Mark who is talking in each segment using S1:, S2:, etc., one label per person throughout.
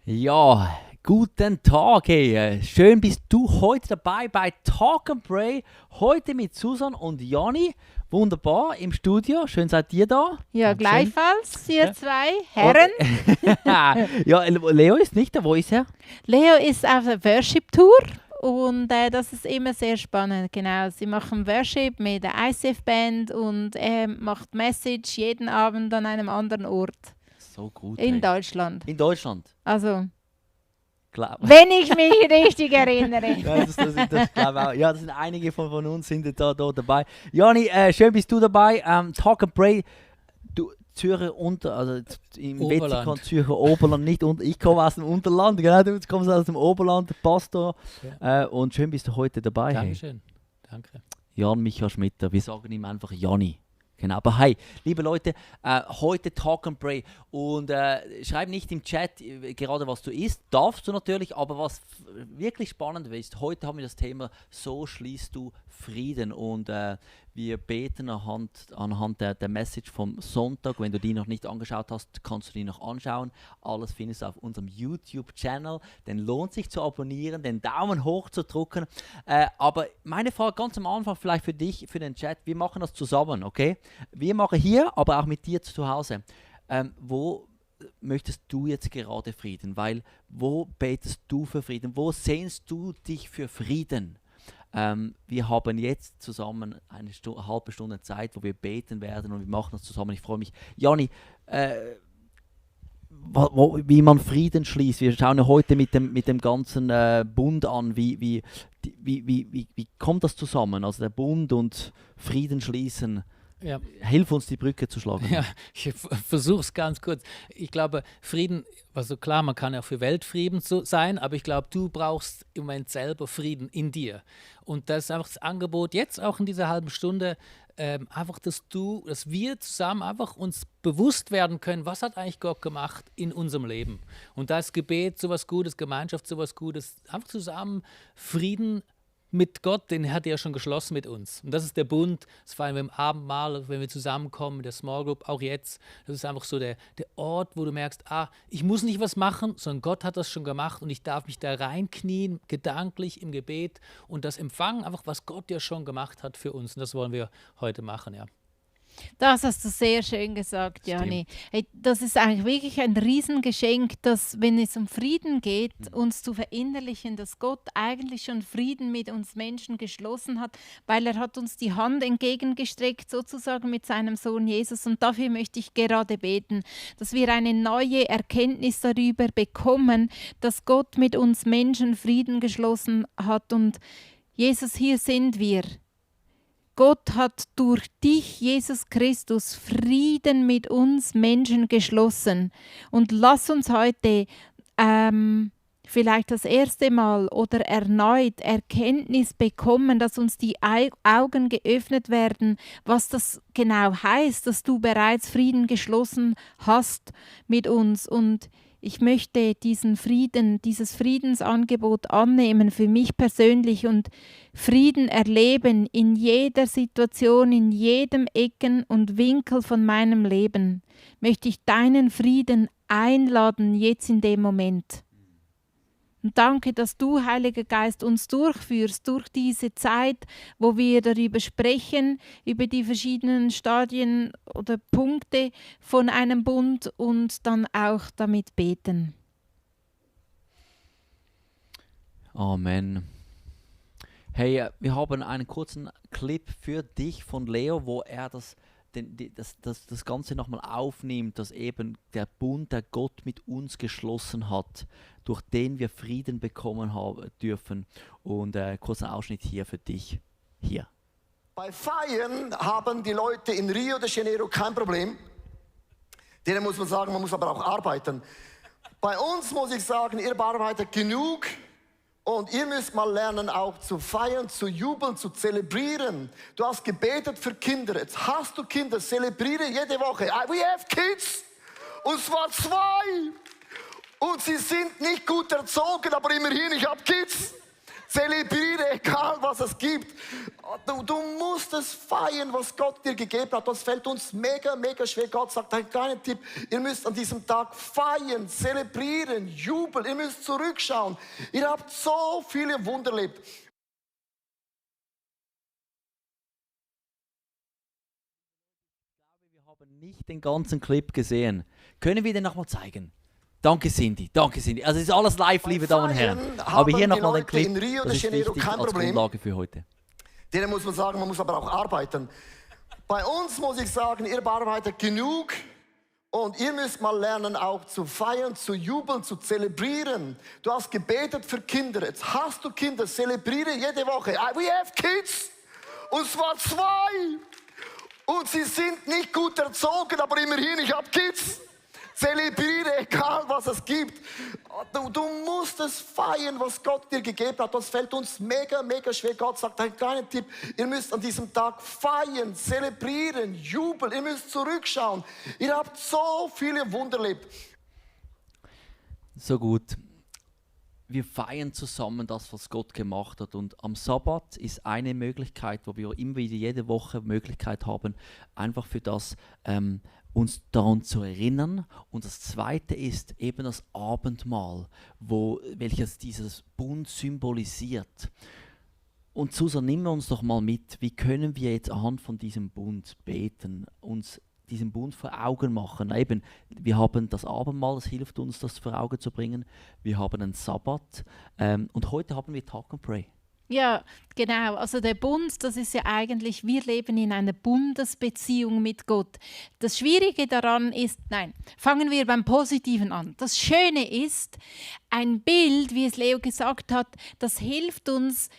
S1: Ja, guten Tag, hey. Schön bist du heute dabei bei Talk and Pray. Heute mit Susan und Jani. Wunderbar im Studio. Schön seid ihr da.
S2: Ja,
S1: Dankeschön.
S2: gleichfalls, ihr
S1: Ja.
S2: zwei Herren.
S1: Ja, Leo ist nicht da. Wo ist er?
S2: Leo ist auf der Worship-Tour und das ist immer sehr spannend. Genau, sie machen Worship mit der ICF-Band und er macht Message jeden Abend an einem anderen Ort
S1: So gut.
S2: in
S1: Hey.
S2: Deutschland.
S1: In Deutschland.
S2: Also,
S1: Klar.
S2: wenn ich mich richtig erinnere.
S1: Ja, das glaube ich auch. Ja, das sind einige von uns sind da dabei. Jani, schön bist du dabei. Talk and Pray. Du, Zürcher also im
S3: Oberland.
S1: Wetzikon, Zürcher Oberland, nicht unter. Ich komme aus dem Unterland, genau, du kommst aus dem Oberland, der Pastor. Und schön bist du heute dabei. Hey.
S3: Dankeschön. Danke.
S1: Jan Michael Schmitter, wir sagen ihm einfach Jani. Genau, aber hey, liebe Leute, heute Talk and Pray und schreib nicht im Chat gerade, was du isst, darfst du natürlich, aber was wirklich spannend ist, heute haben wir das Thema, so schließt du Frieden und wir beten anhand der Message vom Sonntag. Wenn du die noch nicht angeschaut hast, kannst du die noch anschauen. Alles findest du auf unserem YouTube-Channel. Den lohnt sich zu abonnieren, den Daumen hoch zu drücken. Aber meine Frage ganz am Anfang vielleicht für dich, für den Chat, wir machen das zusammen, okay? Wir machen hier, aber auch mit dir zu Hause. Wo möchtest du jetzt gerade Frieden? Weil, wo betest du für Frieden? Wo sehnst du dich für Frieden? Wir haben jetzt zusammen eine halbe Stunde Zeit, wo wir beten werden und wir machen das zusammen. Ich freue mich. Jani, wie man Frieden schließt. Wir schauen ja heute mit dem ganzen Bund an. Wie kommt das zusammen? Also der Bund und Frieden schließen.
S3: Ja.
S1: Hilf uns, die Brücke zu schlagen.
S3: Ja, ich versuche es ganz kurz. Ich glaube, Frieden, also klar, man kann ja für Weltfrieden sein, aber ich glaube, du brauchst im Moment selber Frieden in dir. Und das ist einfach das Angebot, jetzt auch in dieser halben Stunde, einfach, dass wir zusammen einfach uns bewusst werden können, was hat eigentlich Gott gemacht in unserem Leben. Und da ist Gebet sowas Gutes, Gemeinschaft sowas Gutes, einfach zusammen Frieden mit Gott, den hat er ja schon geschlossen mit uns. Und das ist der Bund, das feiern wir im Abendmahl, wenn wir zusammenkommen, in der Small Group, auch jetzt. Das ist einfach so der Ort, wo du merkst, ich muss nicht was machen, sondern Gott hat das schon gemacht und ich darf mich da reinknien, gedanklich im Gebet und das empfangen, einfach was Gott ja schon gemacht hat für uns. Und das wollen wir heute machen, ja.
S2: Das hast du sehr schön gesagt, Jani. Hey, das ist eigentlich wirklich ein Riesengeschenk, dass, wenn es um Frieden geht, uns zu verinnerlichen, dass Gott eigentlich schon Frieden mit uns Menschen geschlossen hat, weil er hat uns die Hand entgegengestreckt, sozusagen mit seinem Sohn Jesus. Und dafür möchte ich gerade beten, dass wir eine neue Erkenntnis darüber bekommen, dass Gott mit uns Menschen Frieden geschlossen hat. Und Jesus, hier sind wir. Gott hat durch dich, Jesus Christus, Frieden mit uns Menschen geschlossen. Und lass uns heute vielleicht das erste Mal oder erneut Erkenntnis bekommen, dass uns die Augen geöffnet werden, was das genau heißt, dass du bereits Frieden geschlossen hast mit uns. Und ich möchte diesen Frieden, dieses Friedensangebot annehmen für mich persönlich und Frieden erleben in jeder Situation, in jedem Ecken und Winkel von meinem Leben. Möchte ich deinen Frieden einladen jetzt in dem Moment. Und danke, dass du, Heiliger Geist, uns durchführst durch diese Zeit, wo wir darüber sprechen, über die verschiedenen Stadien oder Punkte von einem Bund und dann auch damit beten.
S1: Amen. Hey, wir haben einen kurzen Clip für dich von Leo, wo er das Ganze nochmal aufnimmt, dass eben der Bund, der Gott mit uns geschlossen hat, durch den wir Frieden bekommen dürfen. Und kurzen Ausschnitt hier für dich. Hier.
S4: Bei Feiern haben die Leute in Rio de Janeiro kein Problem. Denen muss man sagen, man muss aber auch arbeiten. Bei uns muss ich sagen, ihr arbeitet genug. Und ihr müsst mal lernen, auch zu feiern, zu jubeln, zu zelebrieren. Du hast gebetet für Kinder. Jetzt hast du Kinder. Zelebriere jede Woche. We have kids. Und zwar 2. Und sie sind nicht gut erzogen, aber immerhin, ich habe Kids. Zelebriere, egal was es gibt. Du musst es feiern, was Gott dir gegeben hat. Das fällt uns mega, mega schwer. Gott sagt, ein kleiner Tipp, ihr müsst an diesem Tag feiern, zelebrieren, jubeln. Ihr müsst zurückschauen. Ihr habt so viele Wunder erlebt.
S1: Wir haben nicht den ganzen Clip gesehen. Können wir den nochmal zeigen? Danke, Cindy. Danke, Cindy. Also es ist alles live, liebe Damen und Herren. Aber hier nochmal den Clip.
S4: In Rio
S1: Das
S4: de
S1: ist
S4: Janeiro
S1: wichtig
S4: kein
S1: als
S4: Problem.
S1: Grundlage für heute.
S4: Denen muss man sagen, man muss aber auch arbeiten. Bei uns muss ich sagen, ihr arbeitet genug und ihr müsst mal lernen, auch zu feiern, zu jubeln, zu zelebrieren. Du hast gebetet für Kinder, jetzt hast du Kinder, zelebriere jede Woche. We have kids, und zwar 2. Und sie sind nicht gut erzogen, aber immerhin, ich habe Kids. Zelebriere, egal was es gibt. Du musst es feiern, was Gott dir gegeben hat. Das fällt uns mega, mega schwer. Gott sagt, ein kleiner Tipp, ihr müsst an diesem Tag feiern, zelebrieren, jubeln. Ihr müsst zurückschauen. Ihr habt so viele Wunder erlebt.
S1: So gut. Wir feiern zusammen das, was Gott gemacht hat. Und am Sabbat ist eine Möglichkeit, wo wir immer wieder jede Woche Möglichkeit haben, einfach für das uns daran zu erinnern. Und das Zweite ist eben das Abendmahl, welches dieses Bund symbolisiert. Und Susan, nimm uns doch mal mit, wie können wir jetzt anhand von diesem Bund beten, uns diesen Bund vor Augen machen. Eben, wir haben das Abendmahl, das hilft uns, das vor Augen zu bringen. Wir haben einen Sabbat und heute haben wir Talk and Pray.
S2: Ja, genau. Also der Bund, das ist ja eigentlich, wir leben in einer Bundesbeziehung mit Gott. Das Schwierige daran ist, fangen wir beim Positiven an. Das Schöne ist, ein Bild, wie es Leo gesagt hat, das hilft uns,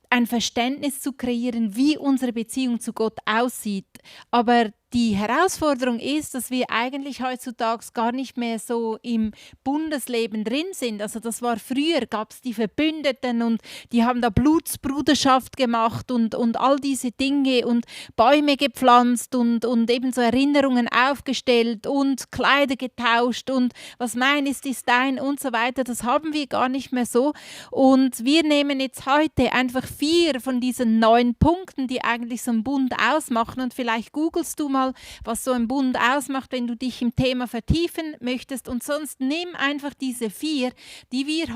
S2: ein Verständnis zu kreieren, wie unsere Beziehung zu Gott aussieht. Aber die Herausforderung ist, dass wir eigentlich heutzutage gar nicht mehr so im Bundesleben drin sind. Also das war früher, gab es die Verbündeten und die haben da Blutsbruderschaft gemacht und all diese Dinge und Bäume gepflanzt und eben so Erinnerungen aufgestellt und Kleider getauscht und was mein ist dein und so weiter. Das haben wir gar nicht mehr so. Und wir nehmen jetzt heute einfach 4 von diesen 9 Punkten, die eigentlich so einen Bund ausmachen, und vielleicht googelst du mal, was so ein Bund ausmacht, wenn du dich im Thema vertiefen möchtest. Und sonst nimm einfach diese 4, die wir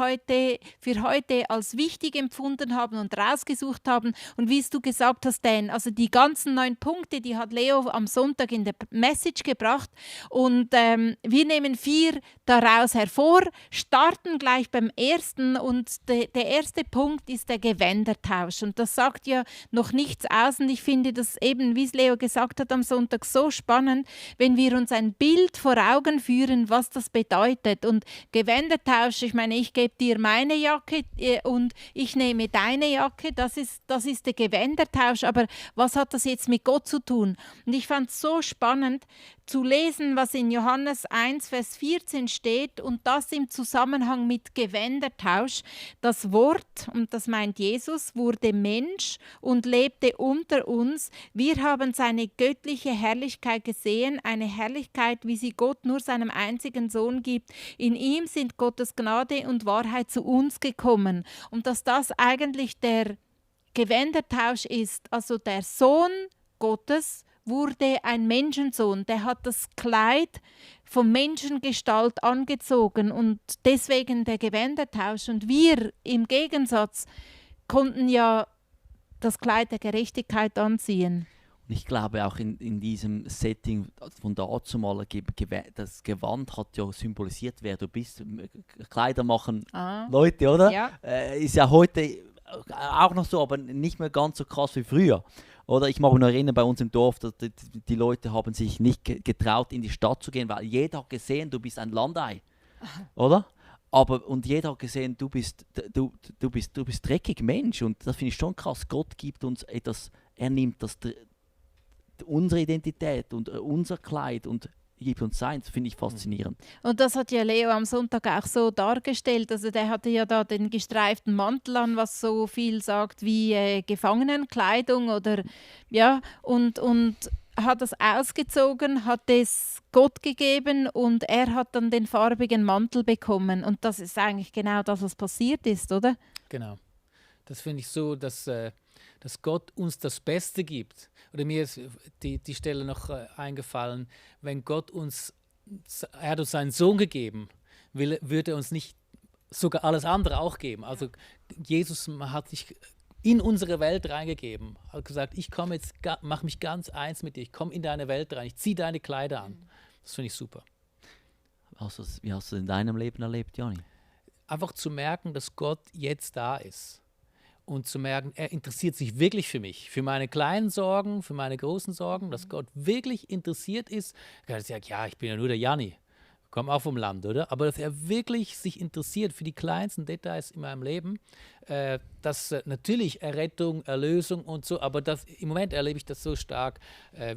S2: für heute als wichtig empfunden haben und rausgesucht haben. Und wie du gesagt hast, Dan, also die ganzen 9 Punkte, die hat Leo am Sonntag in der Message gebracht. Und wir nehmen 4 daraus hervor, starten gleich beim ersten. Und der erste Punkt ist der Gewändertausch. Und das sagt ja noch nichts aus. Und ich finde das eben, wie es Leo gesagt hat am Sonntag, so spannend, wenn wir uns ein Bild vor Augen führen, was das bedeutet. Und Gewändertausch, ich meine, ich gebe dir meine Jacke und ich nehme deine Jacke, das ist der Gewändertausch. Aber was hat das jetzt mit Gott zu tun? Und ich fand es so spannend zu lesen, was in Johannes 1, Vers 14 steht, und das im Zusammenhang mit Gewändertausch. Das Wort, und das meint Jesus, wurde Mensch und lebte unter uns. Wir haben seine göttliche Herrlichkeit gesehen, eine Herrlichkeit, wie sie Gott nur seinem einzigen Sohn gibt. In ihm sind Gottes Gnade und Wahrheit zu uns gekommen. Und dass das eigentlich der Gewändertausch ist, also der Sohn Gottes wurde ein Menschensohn, der hat das Kleid von Menschengestalt angezogen und deswegen der Gewändertausch. Und wir im Gegensatz konnten ja das Kleid der Gerechtigkeit anziehen.
S1: Und ich glaube auch in diesem Setting von dazumal, das Gewand hat ja symbolisiert, wer du bist. Kleider machen Leute, oder?
S2: Ja.
S1: Ist ja heute auch noch so, aber nicht mehr ganz so krass wie früher. Oder ich mag mich noch erinnern, bei uns im Dorf, dass die Leute haben sich nicht getraut, in die Stadt zu gehen, weil jeder hat gesehen, du bist ein Landei. Oder? Und jeder hat gesehen, du bist dreckig Mensch. Und das finde ich schon krass. Gott gibt uns etwas, er nimmt unsere Identität und unser Kleid und gibt uns sein. Das finde ich faszinierend.
S2: Und das hat ja Leo am Sonntag auch so dargestellt. Also der hatte ja da den gestreiften Mantel an, was so viel sagt wie Gefangenenkleidung oder ja, und hat das ausgezogen, hat es Gott gegeben und er hat dann den farbigen Mantel bekommen. Und das ist eigentlich genau das, was passiert ist, oder?
S3: Genau. Das finde ich so, dass dass Gott uns das Beste gibt. Oder mir ist die Stelle noch eingefallen, wenn Gott er hat uns seinen Sohn gegeben, würde er uns nicht sogar alles andere auch geben. Also Jesus hat sich in unsere Welt reingegeben, hat gesagt, ich komme jetzt, mach mich ganz eins mit dir, ich komme in deine Welt rein, ich ziehe deine Kleider an. Das finde ich super.
S1: Wie hast du es in deinem Leben erlebt, Jani?
S3: Einfach zu merken, dass Gott jetzt da ist. Und zu merken, er interessiert sich wirklich für mich, für meine kleinen Sorgen, für meine großen Sorgen, dass Gott wirklich interessiert ist. Er kann sagen, ja, ich bin ja nur der Jani, komme auch vom Land, oder? Aber dass er wirklich sich interessiert für die kleinsten Details in meinem Leben, dass natürlich Errettung, Erlösung und so, aber im Moment erlebe ich das so stark.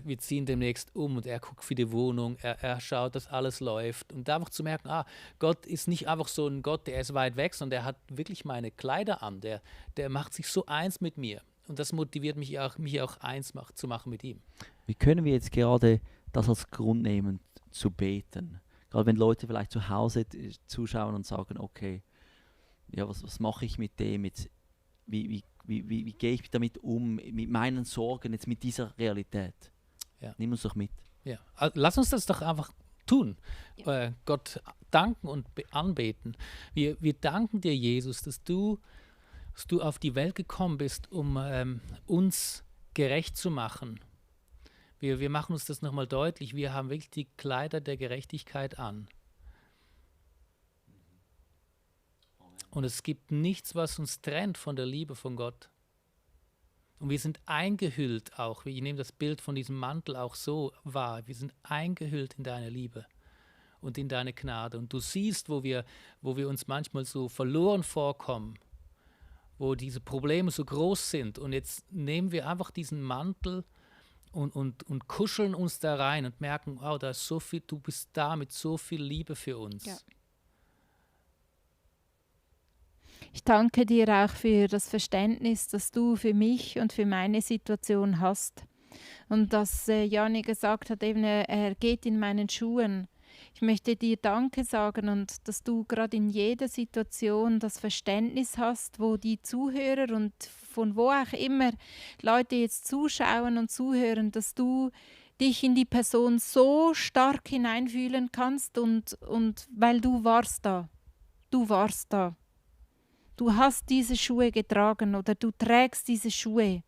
S3: Wir ziehen demnächst um und er guckt für die Wohnung, er schaut, dass alles läuft. Und einfach zu merken, Gott ist nicht einfach so ein Gott, der ist weit weg, sondern der hat wirklich meine Kleider an, der macht sich so eins mit mir. Und das motiviert mich auch eins zu machen mit ihm.
S1: Wie können wir jetzt gerade das als Grund nehmen, zu beten? Gerade wenn Leute vielleicht zu Hause zuschauen und sagen, okay, ja, was mache ich mit dem jetzt? Wie gehe ich damit um, mit meinen Sorgen, jetzt mit dieser Realität?
S3: Ja.
S1: Nimm uns doch mit.
S3: Ja. Lass uns das doch einfach tun. Ja. Gott danken und anbeten. Wir danken dir, Jesus, dass du auf die Welt gekommen bist, um uns gerecht zu machen. Wir machen uns das nochmal deutlich. Wir haben wirklich die Kleider der Gerechtigkeit an. Und es gibt nichts, was uns trennt von der Liebe von Gott. Und wir sind eingehüllt auch. Ich nehme das Bild von diesem Mantel auch so wahr. Wir sind eingehüllt in deine Liebe und in deine Gnade. Und du siehst, wo wir uns manchmal so verloren vorkommen, wo diese Probleme so groß sind. Und jetzt nehmen wir einfach diesen Mantel und kuscheln uns da rein und merken, wow, da ist so viel, du bist da mit so viel Liebe für uns.
S2: Ja. Ich danke dir auch für das Verständnis, das du für mich und für meine Situation hast. Und dass Jani gesagt hat, eben, er geht in meinen Schuhen. Ich möchte dir Danke sagen und dass du gerade in jeder Situation das Verständnis hast, wo die Zuhörer und von wo auch immer Leute jetzt zuschauen und zuhören, dass du dich in die Person so stark hineinfühlen kannst und weil du warst da. Du warst da. Du hast diese Schuhe getragen oder du trägst diese Schuhe.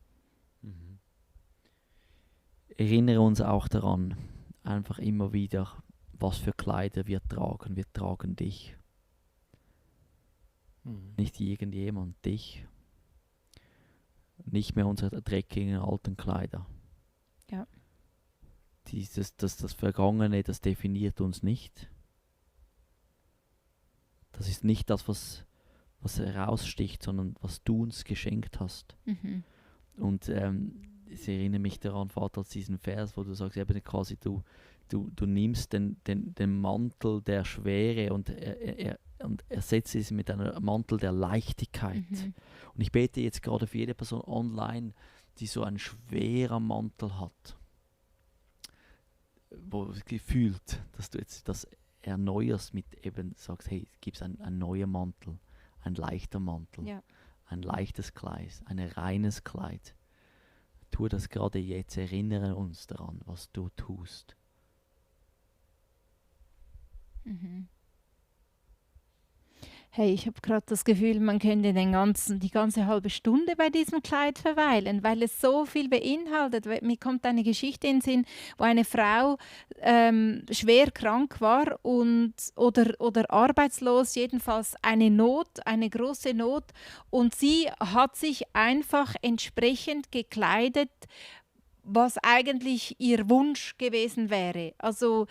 S1: Erinnere uns auch daran, einfach immer wieder, was für Kleider wir tragen. Wir tragen dich. Nicht irgendjemand, dich. Nicht mehr unsere dreckigen alten Kleider.
S2: Ja.
S1: Das Vergangene, das definiert uns nicht. Das ist nicht das, was heraussticht, sondern was du uns geschenkt hast.
S2: Mhm.
S1: Und ich erinnere mich daran, Vater, als diesen Vers, wo du sagst, eben quasi du nimmst den Mantel der Schwere und ersetzt es mit einem Mantel der Leichtigkeit.
S2: Mhm.
S1: Und ich bete jetzt gerade für jede Person online, die so einen schweren Mantel hat, wo gefühlt, dass du jetzt das erneuerst mit eben, sagst, hey, gib es einen neuen Mantel, ein leichter Mantel,
S2: Ja.
S1: ein leichtes Kleid, ein reines Kleid. Tu das gerade jetzt, erinnere uns daran, was du tust.
S2: Mhm. Hey, ich habe gerade das Gefühl, man könnte die ganze halbe Stunde bei diesem Kleid verweilen, weil es so viel beinhaltet. Mir kommt eine Geschichte in den Sinn, wo eine Frau schwer krank war oder arbeitslos, jedenfalls eine große Not. Und sie hat sich einfach entsprechend gekleidet, was eigentlich ihr Wunsch gewesen wäre. Also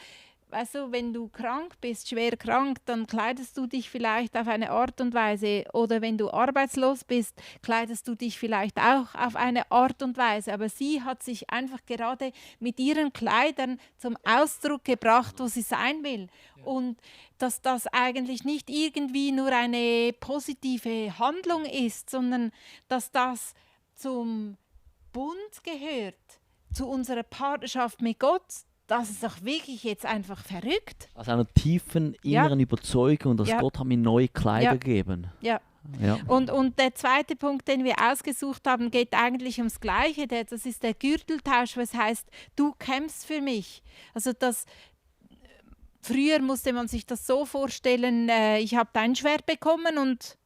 S2: weißt du, wenn du krank bist, schwer krank, dann kleidest du dich vielleicht auf eine Art und Weise. Oder wenn du arbeitslos bist, kleidest du dich vielleicht auch auf eine Art und Weise. Aber sie hat sich einfach gerade mit ihren Kleidern zum Ausdruck gebracht, wo sie sein will. Ja. Und dass das eigentlich nicht irgendwie nur eine positive Handlung ist, sondern dass das zum Bund gehört, zu unserer Partnerschaft mit Gott. Das ist doch wirklich jetzt einfach verrückt.
S1: Aus einer tiefen inneren Überzeugung, dass Gott hat mir neue Kleider gegeben.
S2: Ja.
S1: Ja.
S2: Und der zweite Punkt, den wir ausgesucht haben, geht eigentlich ums Gleiche. Das ist der Gürteltausch, was heißt, du kämpfst für mich. Also früher musste man sich das so vorstellen, ich habe dein Schwert bekommen und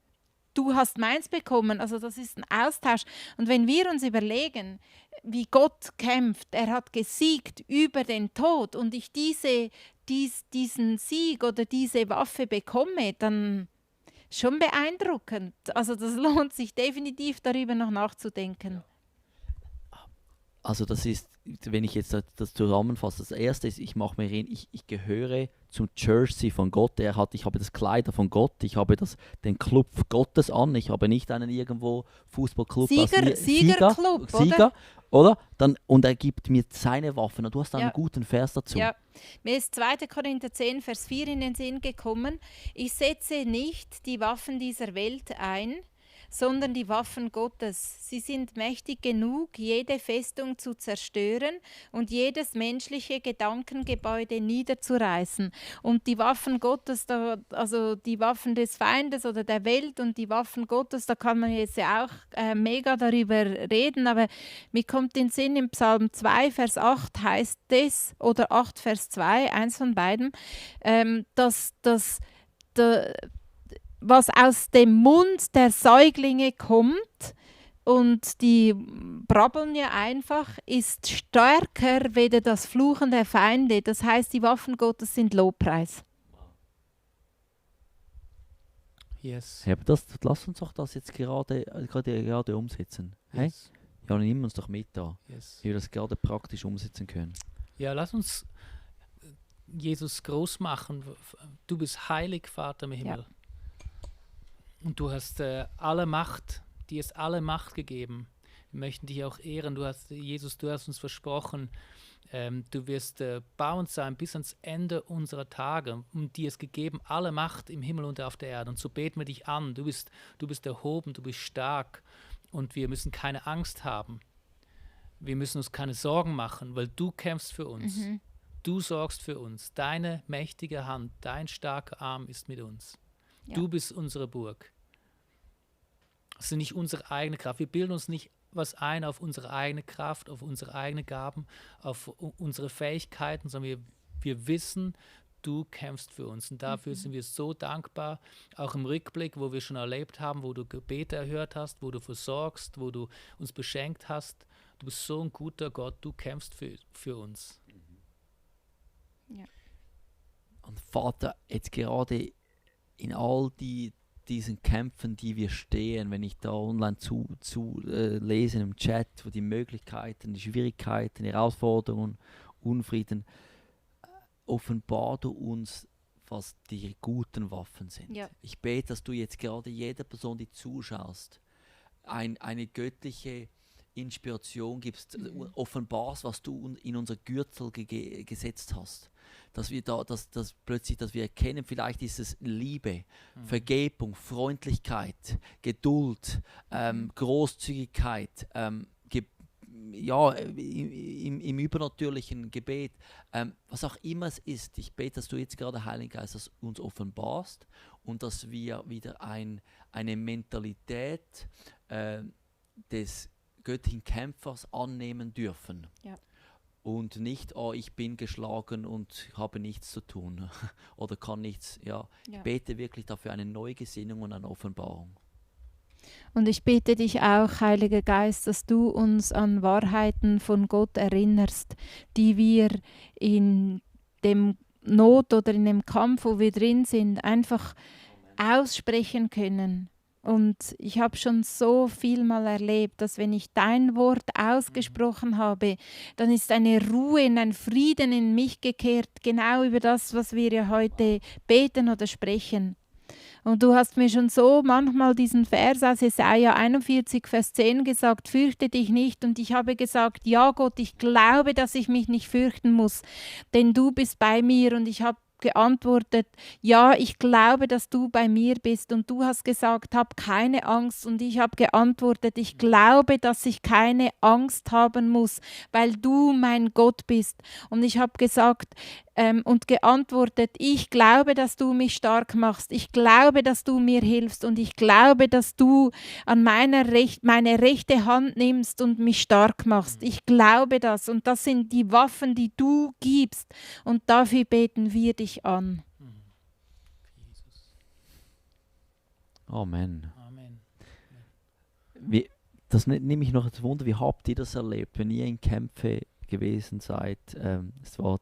S2: du hast meins bekommen. Also das ist ein Austausch. Und wenn wir uns überlegen, wie Gott kämpft, er hat gesiegt über den Tod und ich diesen Sieg oder diese Waffe bekomme, dann schon beeindruckend. Also das lohnt sich definitiv, darüber noch nachzudenken.
S1: Also das ist, wenn ich jetzt das zusammenfasse, das erste ist, ich mache mir rein, ich gehöre zum Jersey von Gott. Ich habe das Kleider von Gott, ich habe den Club Gottes an, ich habe nicht einen irgendwo Fußballclub.
S2: Siegerclub,
S1: Sieger, oder? Und er gibt mir seine Waffen. Und du hast einen guten Vers dazu.
S2: Ja, mir ist 2. Korinther 10, Vers 4 in den Sinn gekommen. Ich setze nicht die Waffen dieser Welt ein, sondern die Waffen Gottes. Sie sind mächtig genug, jede Festung zu zerstören und jedes menschliche Gedankengebäude niederzureißen. Und die Waffen Gottes, also die Waffen des Feindes oder der Welt und die Waffen Gottes, da kann man jetzt ja auch mega darüber reden, aber mir kommt in den Sinn, im Psalm 2, Vers 8 heißt es, oder 8, Vers 2, eins von beiden, was aus dem Mund der Säuglinge kommt, und die brabbeln ja einfach, ist stärker weder das Fluchen der Feinde. Das heißt, die Waffen Gottes sind Lobpreis.
S3: Yes.
S1: Ja, aber lass uns doch das jetzt gerade umsetzen. Hey?
S3: Yes.
S1: Ja, nimm uns doch mit da,
S3: Yes.
S1: wie wir das gerade praktisch umsetzen können.
S3: Ja, lass uns Jesus groß machen. Du bist heilig, Vater im Himmel.
S2: Ja.
S3: Und du hast alle Macht, dir ist alle Macht gegeben. Wir möchten dich auch ehren. Jesus, du hast uns versprochen, du wirst bauend sein bis ans Ende unserer Tage. Und dir ist gegeben alle Macht im Himmel und auf der Erde. Und so beten wir dich an. Du bist erhoben, du bist stark. Und wir müssen keine Angst haben. Wir müssen uns keine Sorgen machen, weil du kämpfst für uns. Du sorgst für uns. Deine mächtige Hand, dein starker Arm ist mit uns.
S2: Ja.
S3: Du bist unsere Burg. Es ist nicht unsere eigene Kraft. Wir bilden uns nicht was ein auf unsere eigene Kraft, auf unsere eigenen Gaben, auf unsere Fähigkeiten, sondern wir wissen, du kämpfst für uns. Und dafür sind wir so dankbar, auch im Rückblick, wo wir schon erlebt haben, wo du Gebete erhört hast, wo du versorgst, wo du uns beschenkt hast. Du bist so ein guter Gott, du kämpfst für uns.
S2: Ja.
S1: Und Vater, jetzt gerade in all diesen Kämpfen, die wir stehen, wenn ich da online lese im Chat, wo die Möglichkeiten, die Schwierigkeiten, die Herausforderungen, Unfrieden, offenbar du uns, was die guten Waffen sind.
S2: Ja.
S1: Ich bete, dass du jetzt gerade jeder Person, die zuschaust, eine göttliche Inspiration gibst, offenbarst, was du in unser Gürtel gesetzt hast. Dass wir dass plötzlich, dass wir erkennen, vielleicht ist es Liebe, Vergebung, Freundlichkeit, Geduld, Großzügigkeit, im übernatürlichen Gebet, was auch immer es ist. Ich bete, dass du jetzt gerade, Heiliger Geist, das uns offenbarst und dass wir wieder eine Mentalität des göttlichen Kämpfers annehmen dürfen.
S2: Ja.
S1: Und nicht, ich bin geschlagen und habe nichts zu tun oder kann nichts. Ja. Ich bete wirklich dafür eine neue Gesinnung und eine Offenbarung.
S2: Und ich bitte dich auch, Heiliger Geist, dass du uns an Wahrheiten von Gott erinnerst, die wir in dem Not oder in dem Kampf, wo wir drin sind, einfach aussprechen können. Und ich habe schon so viel mal erlebt, dass wenn ich dein Wort ausgesprochen habe, dann ist eine Ruhe, ein Frieden in mich gekehrt, genau über das, was wir ja heute beten oder sprechen. Und du hast mir schon so manchmal diesen Vers aus Jesaja 41, Vers 10 gesagt, fürchte dich nicht. Und ich habe gesagt, ja Gott, ich glaube, dass ich mich nicht fürchten muss, denn du bist bei mir. Und ich habe geantwortet, ja, ich glaube, dass du bei mir bist. Und du hast gesagt, hab keine Angst. Und ich habe geantwortet, ich glaube, dass ich keine Angst haben muss, weil du mein Gott bist. Und ich habe gesagt, und geantwortet, ich glaube, dass du mich stark machst, ich glaube, dass du mir hilfst und ich glaube, dass du an meine rechte Hand nimmst und mich stark machst. Ich glaube das und das sind die Waffen, die du gibst und dafür beten wir dich an.
S1: Amen.
S3: Amen.
S1: Das nehme ich noch als Wunder, wie habt ihr das erlebt, wenn ihr in Kämpfe gewesen seid? Es war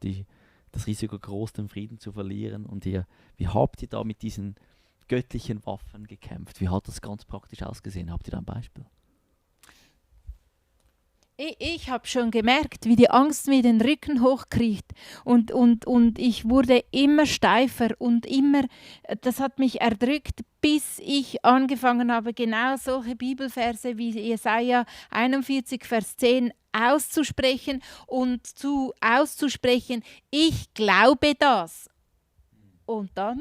S1: das Risiko groß, den Frieden zu verlieren. Und wie habt ihr da mit diesen göttlichen Waffen gekämpft? Wie hat das ganz praktisch ausgesehen? Habt ihr da ein Beispiel?
S2: Ich habe schon gemerkt, wie die Angst mir den Rücken hochkriecht und ich wurde immer steifer und immer, das hat mich erdrückt, bis ich angefangen habe, genau solche Bibelverse wie Jesaja 41, Vers 10 auszusprechen auszusprechen, ich glaube das. Und dann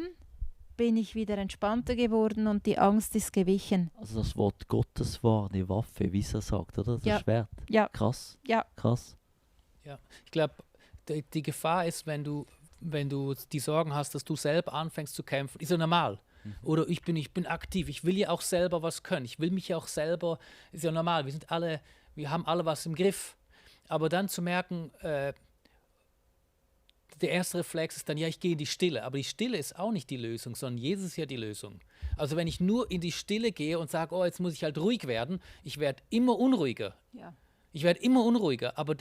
S2: bin ich wieder entspannter geworden und die Angst ist gewichen.
S1: Also das Wort Gottes war eine Waffe, wie es er sagt, oder? Das
S2: Ja.
S1: Schwert.
S2: Ja.
S1: Krass.
S2: Ja.
S1: Krass.
S3: Ja, ich glaube, die Gefahr ist, wenn du die Sorgen hast, dass du selber anfängst zu kämpfen, ist ja normal. Oder ich bin aktiv, ich will ja auch selber was können, ich will mich ja auch selber, ist ja normal, wir haben alle was im Griff. Aber dann zu merken, der erste Reflex ist dann, ja, ich gehe in die Stille. Aber die Stille ist auch nicht die Lösung, sondern Jesus ist ja die Lösung. Also wenn ich nur in die Stille gehe und sage, oh, jetzt muss ich halt ruhig werden, ich werde immer unruhiger.
S2: Ja.
S3: Ich werde immer unruhiger. Aber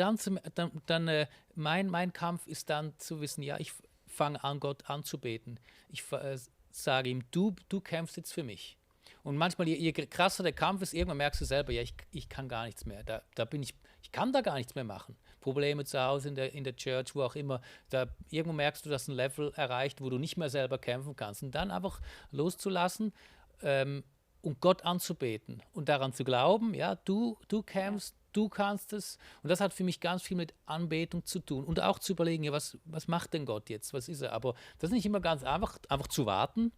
S3: mein Kampf ist dann zu wissen, ja, ich fange an, Gott anzubeten. Ich sage ihm, du kämpfst jetzt für mich. Und manchmal, je krasser der Kampf ist, irgendwann merkst du selber, ja, ich kann gar nichts mehr. Ich kann da gar nichts mehr machen. Probleme zu Hause in der Church, wo auch immer. Irgendwo merkst du, dass ein Level erreicht, wo du nicht mehr selber kämpfen kannst. Und dann einfach loszulassen und Gott anzubeten und daran zu glauben, ja, du kämpfst, du kannst es. Und das hat für mich ganz viel mit Anbetung zu tun. Und auch zu überlegen, ja, was macht denn Gott jetzt? Was ist er? Aber das ist nicht immer ganz einfach zu warten,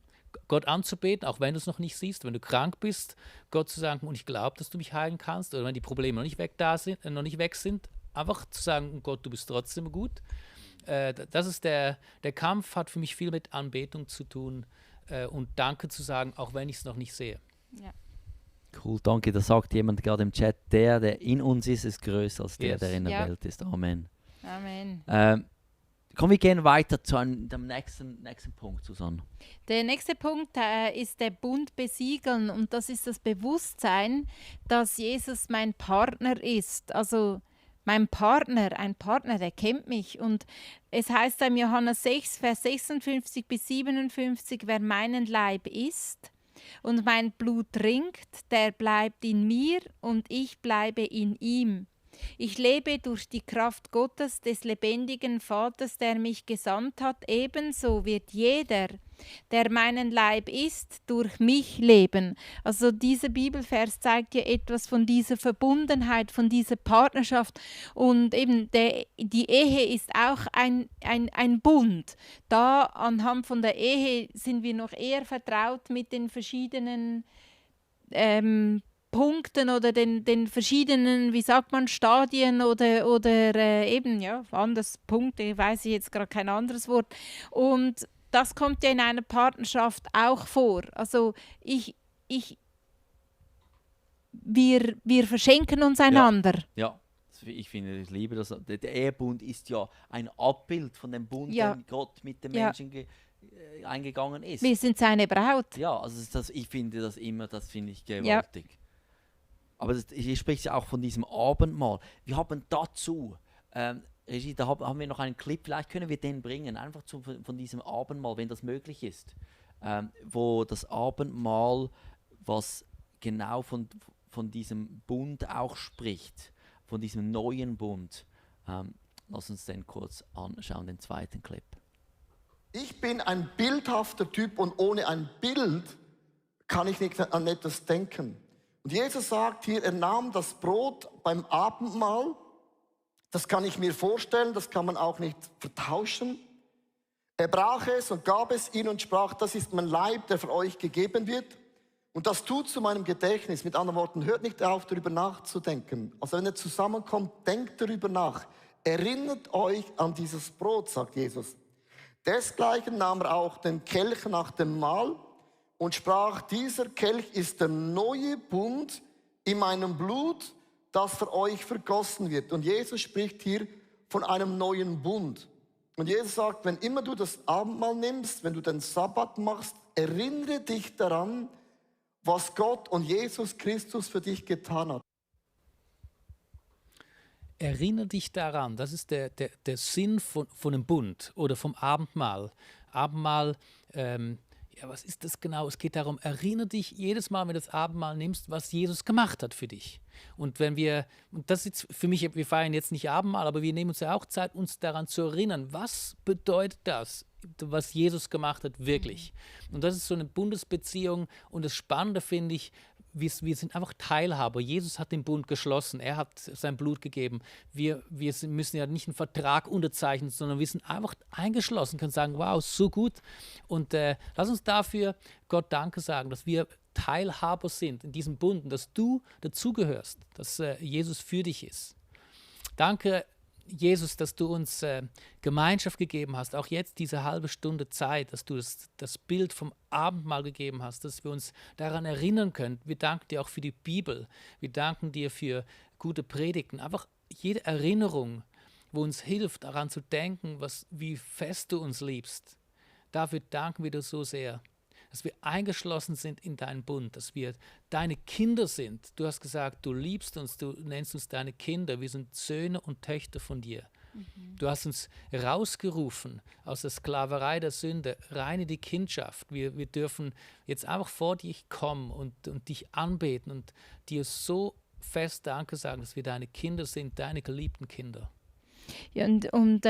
S3: Gott anzubeten, auch wenn du es noch nicht siehst, wenn du krank bist, Gott zu sagen, und ich glaube, dass du mich heilen kannst, oder wenn die Probleme noch nicht weg sind, einfach zu sagen, Gott, du bist trotzdem gut. Das ist der Kampf hat für mich viel mit Anbetung zu tun und Danke zu sagen, auch wenn ich es noch nicht sehe.
S2: Ja.
S1: Cool, danke. Da sagt jemand gerade im Chat, der in uns ist größer als der,
S3: Yes.
S1: der in der
S2: Ja.
S1: Welt ist. Amen.
S2: Amen.
S1: Komm, wir gehen weiter zu dem nächsten Punkt, Susanne.
S2: Der nächste Punkt ist der Bund besiegeln und das ist das Bewusstsein, dass Jesus mein Partner ist. Also ein Partner, der kennt mich. Und es heißt im Johannes 6, Vers 56 bis 57, wer meinen Leib isst und mein Blut trinkt, der bleibt in mir und ich bleibe in ihm. Ich lebe durch die Kraft Gottes, des lebendigen Vaters, der mich gesandt hat. Ebenso wird jeder, der meinen Leib isst, durch mich leben. Also dieser Bibelvers zeigt ja etwas von dieser Verbundenheit, von dieser Partnerschaft. Und eben die Ehe ist auch ein Bund. Da anhand von der Ehe sind wir noch eher vertraut mit den verschiedenen Punkten oder den verschiedenen, wie sagt man, Stadien oder eben, ja, anders Punkte, weiß ich jetzt gerade kein anderes Wort. Und das kommt ja in einer Partnerschaft auch vor. Also wir verschenken uns einander.
S1: Ja, ich liebe das. Der Ehebund ist ja ein Abbild von dem Bund, den Gott mit den Menschen eingegangen ist.
S2: Wir sind seine Braut.
S1: Ja, also ich finde das gewaltig. Ja. Aber hier spricht ja auch von diesem Abendmahl. Wir haben dazu, Regie, da haben wir noch einen Clip, vielleicht können wir den bringen, einfach von diesem Abendmahl, wenn das möglich ist. Wo das Abendmahl, was genau von diesem Bund auch spricht, von diesem neuen Bund. Lass uns den kurz anschauen, den zweiten Clip.
S4: Ich bin ein bildhafter Typ und ohne ein Bild kann ich nicht an etwas denken. Und Jesus sagt hier, er nahm das Brot beim Abendmahl. Das kann ich mir vorstellen, das kann man auch nicht vertauschen. Er brach es und gab es ihnen und sprach, das ist mein Leib, der für euch gegeben wird. Und das tut zu meinem Gedächtnis. Mit anderen Worten, hört nicht auf, darüber nachzudenken. Also wenn ihr zusammenkommt, denkt darüber nach. erinnert euch an dieses Brot, sagt Jesus. Desgleichen nahm er auch den Kelch nach dem Mahl und sprach, dieser Kelch ist der neue Bund in meinem Blut, das für euch vergossen wird. Und Jesus spricht hier von einem neuen Bund. Und Jesus sagt, wenn immer du das Abendmahl nimmst, wenn du den Sabbat machst, erinnere dich daran, was Gott und Jesus Christus für dich getan hat.
S3: Erinnere dich daran, das ist der Sinn von dem Bund oder vom Abendmahl. Abendmahl, ja, was ist das genau? Es geht darum, erinnere dich jedes Mal, wenn du das Abendmahl nimmst, was Jesus gemacht hat für dich. Und wenn wir, und das ist für mich, wir feiern jetzt nicht Abendmahl, aber wir nehmen uns ja auch Zeit, uns daran zu erinnern, was bedeutet das, was Jesus gemacht hat, wirklich. Und das ist so eine Bundesbeziehung und das Spannende finde ich, wir sind einfach Teilhaber. Jesus hat den Bund geschlossen, er hat sein Blut gegeben. Wir müssen ja nicht einen Vertrag unterzeichnen, sondern wir sind einfach eingeschlossen, können sagen, wow, so gut. Und lass uns dafür Gott Danke sagen, dass wir Teilhaber sind in diesem Bund und dass du dazugehörst, dass Jesus für dich ist. Danke, Jesus, dass du uns Gemeinschaft gegeben hast, auch jetzt diese halbe Stunde Zeit, dass du das Bild vom Abendmahl gegeben hast, dass wir uns daran erinnern können. Wir danken dir auch für die Bibel, wir danken dir für gute Predigten, einfach jede Erinnerung, wo uns hilft, daran zu denken, wie fest du uns liebst. Dafür danken wir dir so sehr, dass wir eingeschlossen sind in deinen Bund, dass wir deine Kinder sind. Du hast gesagt, du liebst uns, du nennst uns deine Kinder. Wir sind Söhne und Töchter von dir. Du hast uns rausgerufen aus der Sklaverei der Sünde, rein in die Kindschaft. Wir dürfen jetzt einfach vor dich kommen und dich anbeten und dir so fest Danke sagen, dass wir deine Kinder sind, deine geliebten Kinder.
S2: Ja, und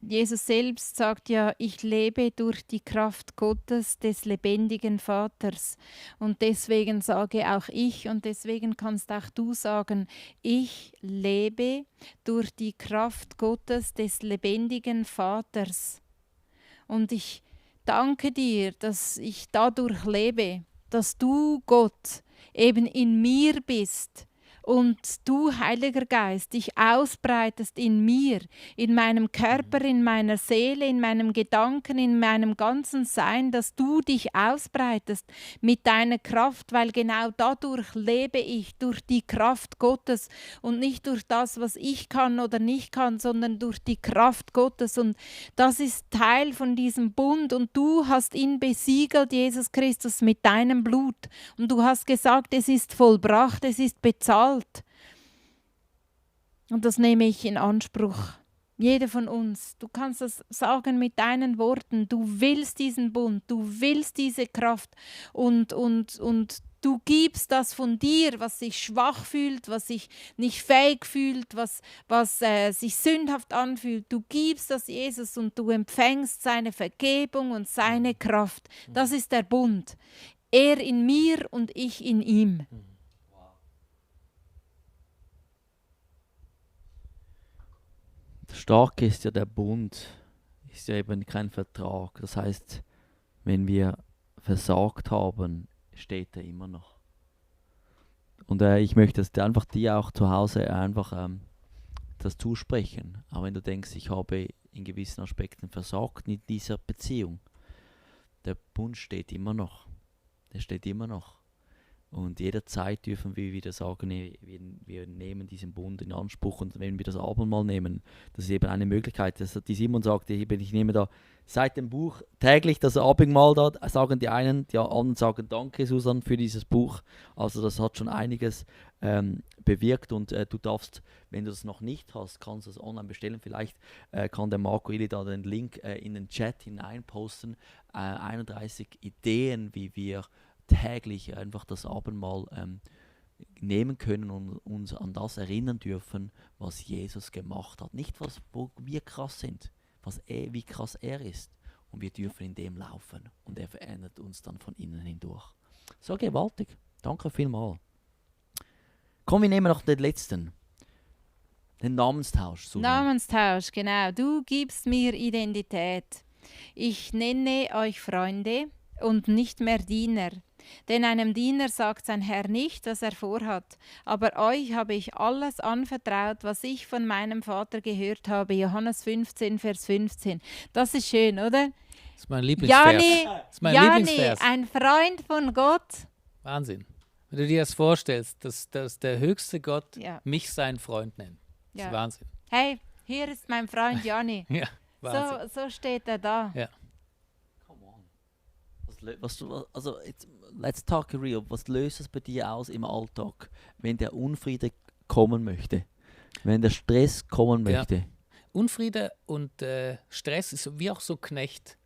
S2: Jesus selbst sagt ja, ich lebe durch die Kraft Gottes, des lebendigen Vaters. Und deswegen sage auch ich, und deswegen kannst auch du sagen, ich lebe durch die Kraft Gottes, des lebendigen Vaters. Und ich danke dir, dass ich dadurch lebe, dass du, Gott, eben in mir bist. Und du, Heiliger Geist, dich ausbreitest in mir, in meinem Körper, in meiner Seele, in meinem Gedanken, in meinem ganzen Sein, dass du dich ausbreitest mit deiner Kraft, weil genau dadurch lebe ich, durch die Kraft Gottes und nicht durch das, was ich kann oder nicht kann, sondern durch die Kraft Gottes. Und das ist Teil von diesem Bund und du hast ihn besiegelt, Jesus Christus, mit deinem Blut. Und du hast gesagt, es ist vollbracht, es ist bezahlt. Und das nehme ich in Anspruch. Jeder von uns. Du kannst das sagen mit deinen Worten. Du willst diesen Bund, du willst diese Kraft und du gibst das von dir, was sich schwach fühlt, was sich nicht fähig fühlt, was sich sündhaft anfühlt. Du gibst das Jesus und du empfängst seine Vergebung und seine Kraft. Das ist der Bund. Er in mir und ich in ihm.
S1: Stark ist ja der Bund, ist ja eben kein Vertrag. Das heißt, wenn wir versagt haben, steht er immer noch. Und ich möchte es einfach dir auch zu Hause einfach das zusprechen. Auch wenn du denkst, ich habe in gewissen Aspekten versagt in dieser Beziehung. Der Bund steht immer noch. Der steht immer noch. Und jederzeit dürfen wir wieder sagen, nee, wir nehmen diesen Bund in Anspruch. Und wenn wir das Abendmahl nehmen, das ist eben eine Möglichkeit. Die Simon sagte, ich nehme da seit dem Buch täglich das Abendmahl, da sagen die einen, die anderen sagen Danke, Susan, für dieses Buch. Also das hat schon einiges bewirkt und du darfst, wenn du das noch nicht hast, kannst du es online bestellen. Vielleicht kann der Marco Ili da den Link in den Chat hineinposten. 31 Ideen, wie wir täglich einfach das Abendmahl nehmen können und uns an das erinnern dürfen, was Jesus gemacht hat. Nicht, wo wir krass sind, wie krass er ist. Und wir dürfen in dem laufen. Und er verändert uns dann von innen hindurch. So gewaltig. Danke vielmals. Komm, wir nehmen noch den letzten. Den Namenstausch. Susan.
S2: Namenstausch, genau. Du gibst mir Identität. Ich nenne euch Freunde und nicht mehr Diener. Denn einem Diener sagt sein Herr nicht, was er vorhat. Aber euch habe ich alles anvertraut, was ich von meinem Vater gehört habe. Johannes 15, Vers 15. Das ist schön, oder?
S3: Das ist mein Lieblingsvers.
S2: Jani,
S3: Das ist mein
S2: Jani,
S3: Lieblingsvers.
S2: ein Freund von Gott.
S3: Wahnsinn. Wenn du dir das vorstellst, dass der höchste Gott
S2: Ja.
S3: mich seinen Freund nennt. Das
S2: Ja.
S3: ist Wahnsinn.
S2: Hey, hier ist mein Freund Jani.
S3: Ja, Wahnsinn.
S2: So steht er da.
S3: Ja.
S1: Come on. Also, let's talk real. Was löst es bei dir aus im Alltag, wenn der Unfriede kommen möchte? Wenn der Stress kommen
S3: Ja.
S1: möchte?
S3: Unfriede und Stress ist wie auch so Knecht.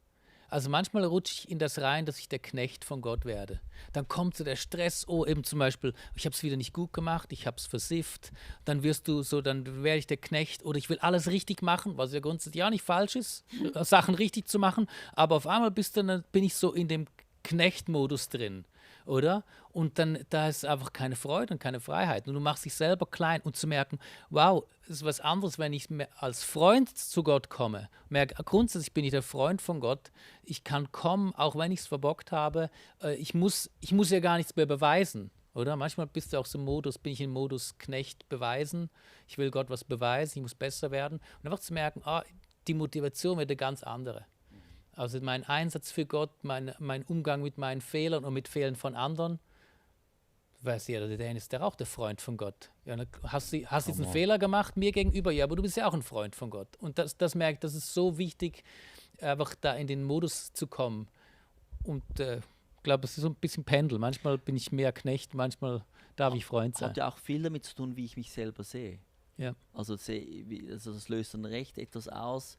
S3: Also manchmal rutsche ich in das rein, dass ich der Knecht von Gott werde. Dann kommt so der Stress, oh eben zum Beispiel, ich habe es wieder nicht gut gemacht, ich habe es versifft. Dann wirst du so, dann werde ich der Knecht oder ich will alles richtig machen, was ja grundsätzlich ja nicht falsch ist, Sachen richtig zu machen. Aber auf einmal bin ich so in dem Knechtmodus drin, oder? Und dann, da ist einfach keine Freude und keine Freiheit. Und du machst dich selber klein und zu merken, wow, es ist was anderes, wenn ich als Freund zu Gott komme. Merke, grundsätzlich bin ich der Freund von Gott. Ich kann kommen, auch wenn ich es verbockt habe. Ich muss ja gar nichts mehr beweisen, oder? Manchmal bist du auch so im Modus, bin ich im Modus Knecht beweisen. Ich will Gott was beweisen, ich muss besser werden. Und einfach zu merken, die Motivation wird eine ganz andere. Also mein Einsatz für Gott, mein Umgang mit meinen Fehlern und mit Fehlern von anderen. Weiß jeder, der ist auch der Freund von Gott. Ja, hast jetzt einen Fehler gemacht mir gegenüber, ja, aber du bist ja auch ein Freund von Gott. Und das merkt, das ist so wichtig, einfach da in den Modus zu kommen. Und ich glaube, es ist so ein bisschen Pendel. Manchmal bin ich mehr Knecht, manchmal darf ich Freund sein.
S1: Hat ja auch viel damit zu tun, wie ich mich selber sehe.
S3: Ja.
S1: Also das löst dann recht etwas aus,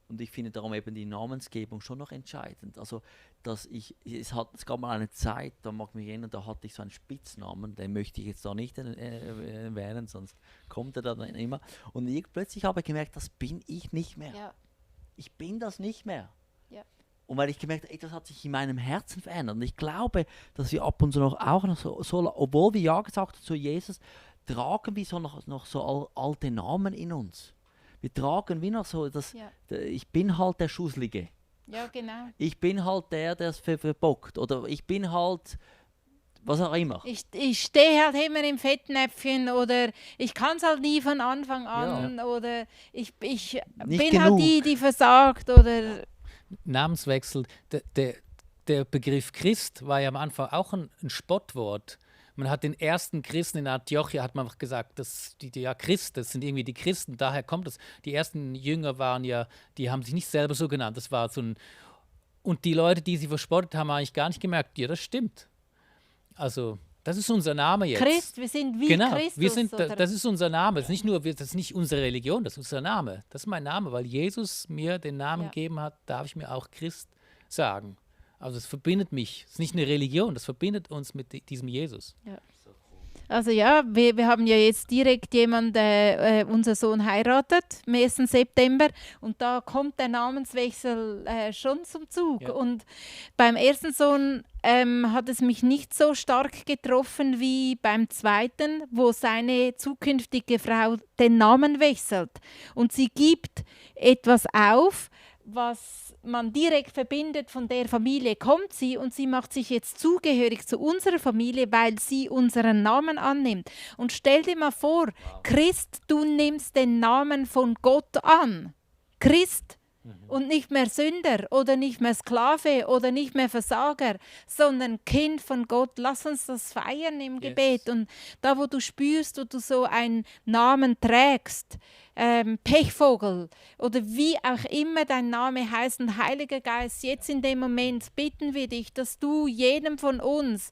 S1: und ich finde darum eben die Namensgebung schon noch entscheidend. Also, es gab mal eine Zeit, da mag ich mich erinnern, da hatte ich so einen Spitznamen, den möchte ich jetzt da nicht erwähnen, sonst kommt er dann immer. Und plötzlich habe ich gemerkt, das bin ich nicht mehr.
S2: Ja.
S1: Ich bin das nicht mehr.
S2: Ja.
S1: Und weil ich gemerkt habe, das hat sich in meinem Herzen verändert. Und ich glaube, dass wir ab und zu auch noch so obwohl wir Ja gesagt haben zu Jesus, tragen wir noch so alte Namen in uns. Wir tragen wie noch so, ich bin halt der Schusslige.
S2: Ja, genau.
S1: Ich bin halt der es verbockt. Oder ich bin halt, was auch immer.
S2: Ich stehe halt immer im Fettnäpfchen oder ich kann es halt nie von Anfang an oder ich bin
S1: genug.
S2: halt die versagt oder...
S3: Namenswechsel, der Begriff Christ war ja am Anfang auch ein Spottwort. Man hat den ersten Christen in Antiochia, hat man gesagt, das sind irgendwie die Christen, daher kommt es. Die ersten Jünger waren ja, die haben sich nicht selber so genannt, das war so ein, und die Leute, die sie verspottet haben, haben eigentlich gar nicht gemerkt, ja, das stimmt. Also, das ist unser Name jetzt.
S2: Christ, wir sind wie
S3: genau,
S2: Christus.
S3: das ist unser Name, das ist nicht unsere Religion, das ist unser Name. Das ist mein Name, weil Jesus mir den Namen gegeben hat, darf ich mir auch Christ sagen. Also es verbindet mich. Es ist nicht eine Religion, das verbindet uns mit diesem Jesus.
S2: Ja. Also ja, wir haben ja jetzt direkt jemanden, der unser Sohn heiratet, am 1. September. Und da kommt der Namenswechsel schon zum Zug.
S3: Ja.
S2: Und beim ersten Sohn hat es mich nicht so stark getroffen wie beim zweiten, wo seine zukünftige Frau den Namen wechselt. Und sie gibt etwas auf, was man direkt verbindet, von der Familie kommt sie und sie macht sich jetzt zugehörig zu unserer Familie, weil sie unseren Namen annimmt. Und stell dir mal vor, Christ, du nimmst den Namen von Gott an. Christ und nicht mehr Sünder oder nicht mehr Sklave oder nicht mehr Versager, sondern Kind von Gott. Lass uns das feiern im Gebet. Und da, wo du spürst, wo du so einen Namen trägst, Pechvogel oder wie auch immer dein Name heißt, und Heiliger Geist, jetzt in dem Moment bitten wir dich, dass du jedem von uns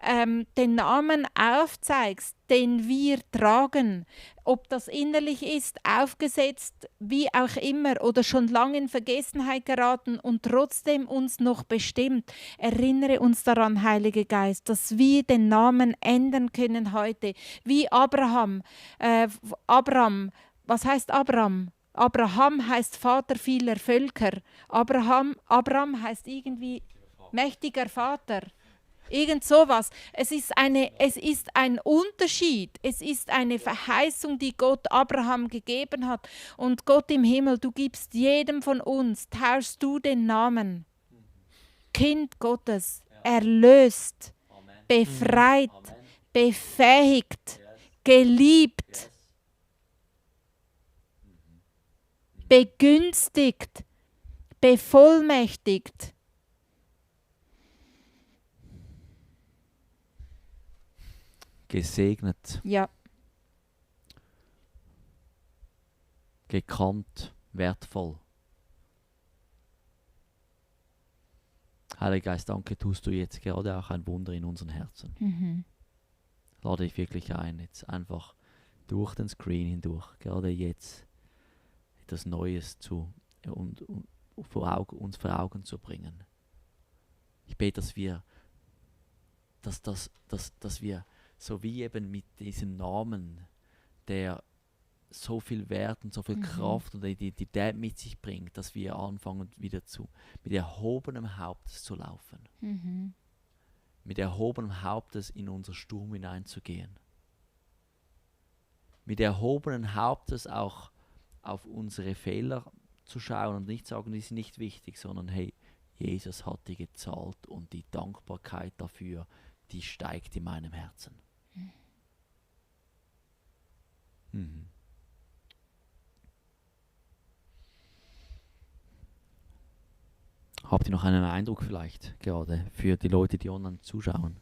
S2: den Namen aufzeigst, den wir tragen, ob das innerlich ist, aufgesetzt, wie auch immer, oder schon lange in Vergessenheit geraten und trotzdem uns noch bestimmt. Erinnere uns daran, Heiliger Geist, dass wir den Namen ändern können heute, wie Abraham. Was heißt Abraham? Abraham heißt Vater vieler Völker. Abraham heißt irgendwie mächtiger Vater. Irgend sowas. Es ist ein Unterschied. Es ist eine Verheißung, die Gott Abraham gegeben hat. Und Gott im Himmel, du gibst jedem von uns, tauschst du den Namen. Kind Gottes erlöst, befreit, befähigt, geliebt, begünstigt, bevollmächtigt.
S1: Gesegnet,
S2: Ja,
S1: gekannt, wertvoll. Heiliger Geist, danke, tust du jetzt gerade auch ein Wunder in unseren Herzen. Lade dich wirklich ein, jetzt einfach durch den Screen hindurch, gerade jetzt etwas Neues uns vor Augen zu bringen. Ich bete, dass wir so wie eben mit diesem Namen, der so viel Wert und so viel Kraft und Identität mit sich bringt, dass wir anfangen wieder mit erhobenem Hauptes zu laufen. Mit erhobenem Hauptes in unser Sturm hineinzugehen. Mit erhobenem Hauptes auch auf unsere Fehler zu schauen und nicht sagen, die sind nicht wichtig, sondern hey, Jesus hat die gezahlt und die Dankbarkeit dafür, die steigt in meinem Herzen. Habt ihr noch einen Eindruck vielleicht gerade für die Leute, die online zuschauen?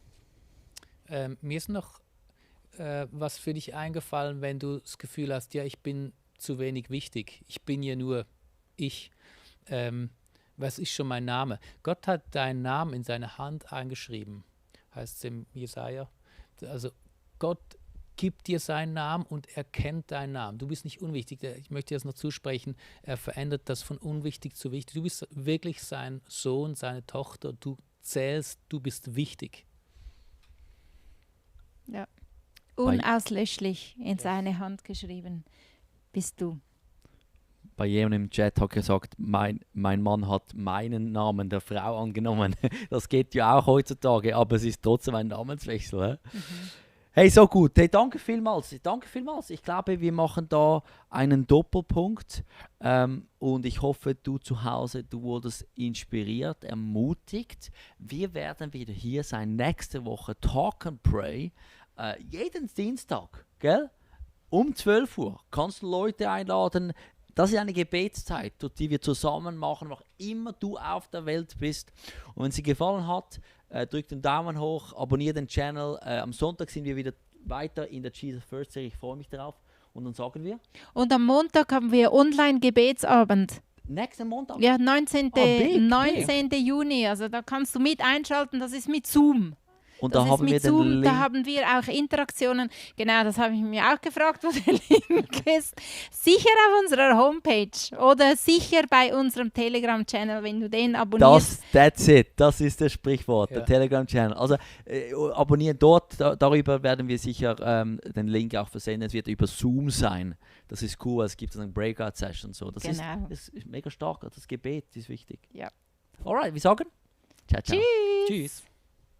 S3: Mir ist noch was für dich eingefallen, wenn du das Gefühl hast, ja, ich bin zu wenig wichtig. Ich bin ja nur ich. Was ist schon mein Name? Gott hat deinen Namen in seine Hand eingeschrieben, heißt es im Jesaja. Also Gott gibt dir seinen Namen und er kennt deinen Namen. Du bist nicht unwichtig. Ich möchte jetzt noch zusprechen, er verändert das von unwichtig zu wichtig. Du bist wirklich sein Sohn, seine Tochter. Du zählst, du bist wichtig.
S2: ja. Unauslöschlich in seine Hand geschrieben bist du.
S1: Bei jemandem im Chat hat gesagt, mein Mann hat meinen Namen der Frau angenommen. Das geht ja auch heutzutage, aber es ist trotzdem ein Namenswechsel. Hey, so gut. Hey, danke vielmals. Danke vielmals. Ich glaube, wir machen da einen Doppelpunkt. Und ich hoffe, du zu Hause, du wurdest inspiriert, ermutigt. Wir werden wieder hier sein nächste Woche. Talk and Pray. Jeden Dienstag, gell? Um 12 Uhr kannst du Leute einladen. Das ist eine Gebetszeit, die wir zusammen machen, wo immer du auf der Welt bist. Und wenn sie gefallen hat, drück den Daumen hoch, abonniere den Channel. Am Sonntag sind wir wieder weiter in der Jesus First Serie. Ich freue mich darauf. Und dann sagen wir...
S2: Und am Montag haben wir Online-Gebetsabend.
S1: Nächsten Montag?
S2: Ja, 19.
S1: big.
S2: 19. Juni. Also da kannst du mit einschalten. Das ist mit Zoom.
S1: Und
S2: Das
S1: da
S2: ist
S1: haben wir
S2: mit
S1: den
S2: Zoom,
S1: Link.
S2: da haben wir auch Interaktionen. Genau, das habe ich mir auch gefragt, wo der Link ist. Sicher auf unserer Homepage oder sicher bei unserem Telegram-Channel, wenn du den abonnierst.
S1: That's it. Das ist das Sprichwort,
S3: Ja.
S1: der Telegram-Channel. Also abonnieren dort, darüber werden wir sicher den Link auch versenden. Es wird über Zoom sein. Das ist cool, es gibt dann Breakout-Sessions. So. Das
S2: Genau.
S1: ist mega stark, das Gebet ist wichtig.
S2: Ja.
S1: Alright, wir sagen? Ciao, ciao.
S2: Tschüss.
S3: Tschüss.